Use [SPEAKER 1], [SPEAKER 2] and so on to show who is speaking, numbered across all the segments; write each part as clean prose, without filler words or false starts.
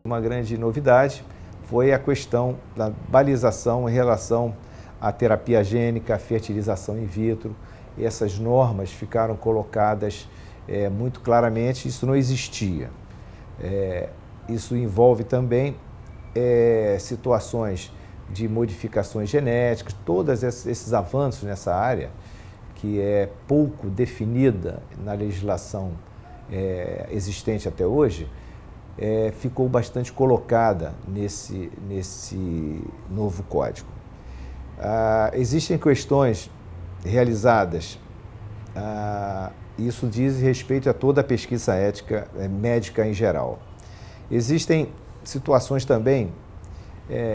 [SPEAKER 1] Uma grande novidade foi a questão da balização em relação à terapia gênica, à fertilização in vitro. Essas normas ficaram colocadas muito claramente, isso não existia. Isso envolve também situações de modificações genéticas, todos esses avanços nessa área, que é pouco definida na legislação existente até hoje, ficou bastante colocada nesse novo código. Existem questões realizadas, isso diz respeito a toda a pesquisa ética médica em geral. Existem situações também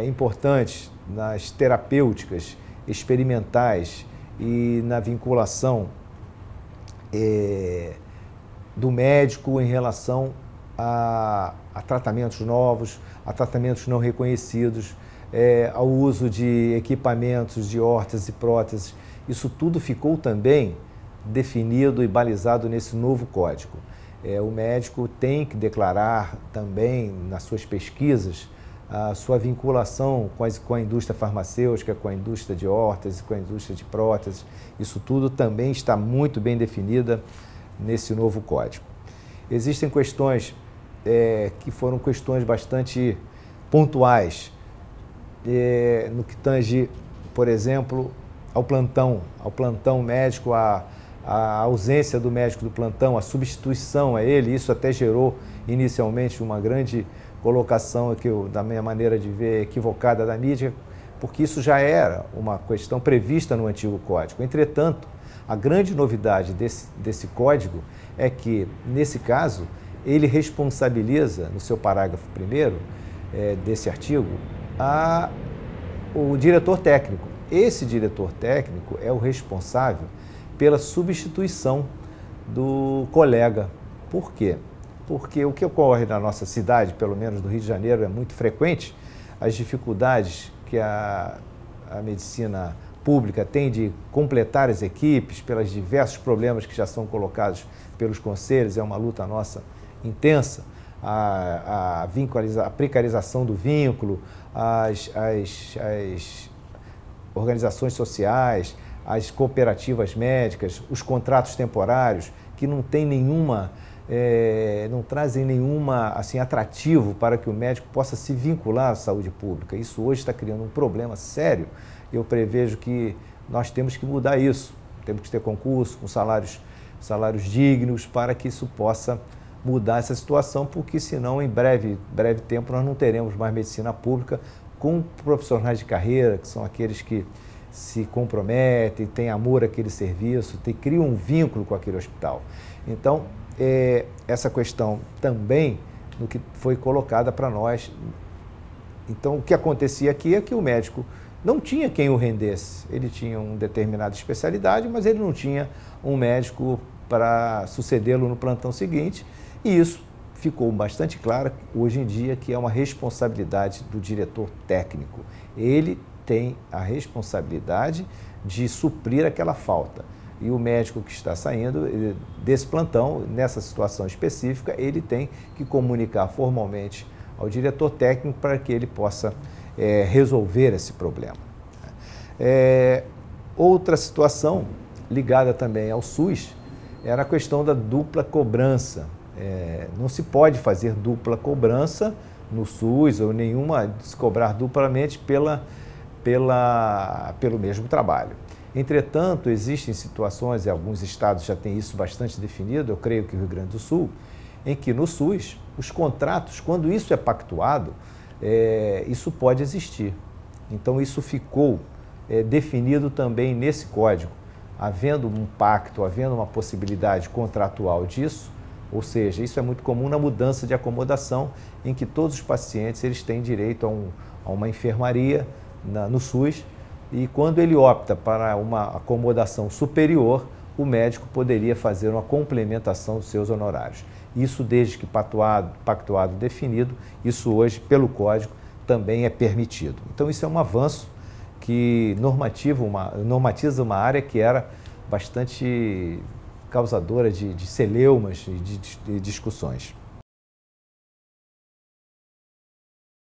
[SPEAKER 1] importantes nas terapêuticas experimentais e na vinculação do médico em relação a tratamentos novos, a tratamentos não reconhecidos, ao uso de equipamentos, de órteses e próteses. Isso tudo ficou também definido e balizado nesse novo código. O médico tem que declarar também nas suas pesquisas a sua vinculação com a indústria farmacêutica, com a indústria de órteses, com a indústria de próteses. Isso tudo também está muito bem definida nesse novo código. Existem questões que foram questões bastante pontuais, no que tange, por exemplo, ao plantão médico, a ausência do médico do plantão, a substituição a ele. Isso até gerou inicialmente uma grande colocação, da minha maneira de ver, equivocada da mídia, porque isso já era uma questão prevista no antigo código. Entretanto, a grande novidade desse código é que, nesse caso, ele responsabiliza, no seu parágrafo 1º desse artigo, o diretor técnico. Esse diretor técnico é o responsável pela substituição do colega. Por quê? Porque o que ocorre na nossa cidade, pelo menos no Rio de Janeiro, é muito frequente, as dificuldades que a medicina pública tem de completar as equipes, pelos diversos problemas que já são colocados pelos conselhos, é uma luta nossa intensa, a precarização do vínculo, as organizações sociais, as cooperativas médicas, os contratos temporários, que não tem não trazem nenhuma atrativo para que o médico possa se vincular à saúde pública. Isso hoje está criando um problema sério. Eu prevejo que nós temos que mudar isso. Temos que ter concurso com salários dignos para que isso possa mudar essa situação, porque senão em breve tempo nós não teremos mais medicina pública com profissionais de carreira, que são aqueles que se comprometem, têm amor àquele serviço, criam um vínculo com aquele hospital. Então, essa questão também no que foi colocada para nós. Então, o que acontecia aqui é que o médico não tinha quem o rendesse. Ele tinha uma determinada especialidade, mas ele não tinha um médico para sucedê-lo no plantão seguinte. E isso ficou bastante claro hoje em dia, que é uma responsabilidade do diretor técnico. Ele tem a responsabilidade de suprir aquela falta. E o médico que está saindo desse plantão, nessa situação específica, ele tem que comunicar formalmente ao diretor técnico para que ele possa resolver esse problema. Outra situação ligada também ao SUS era a questão da dupla cobrança. Não se pode fazer dupla cobrança no SUS ou nenhuma, se cobrar duplamente pelo mesmo trabalho. Entretanto, existem situações, e alguns estados já têm isso bastante definido, eu creio que o Rio Grande do Sul, em que no SUS, os contratos, quando isso é pactuado, isso pode existir. Então, isso ficou definido também nesse código. Havendo um pacto, havendo uma possibilidade contratual disso, ou seja, isso é muito comum na mudança de acomodação, em que todos os pacientes eles têm direito a uma enfermaria no SUS, e quando ele opta para uma acomodação superior, o médico poderia fazer uma complementação dos seus honorários. Isso desde que pactuado definido, isso hoje, pelo Código, também é permitido. Então isso é um avanço que normatiza uma área que era bastante causadora de celeumas e de discussões.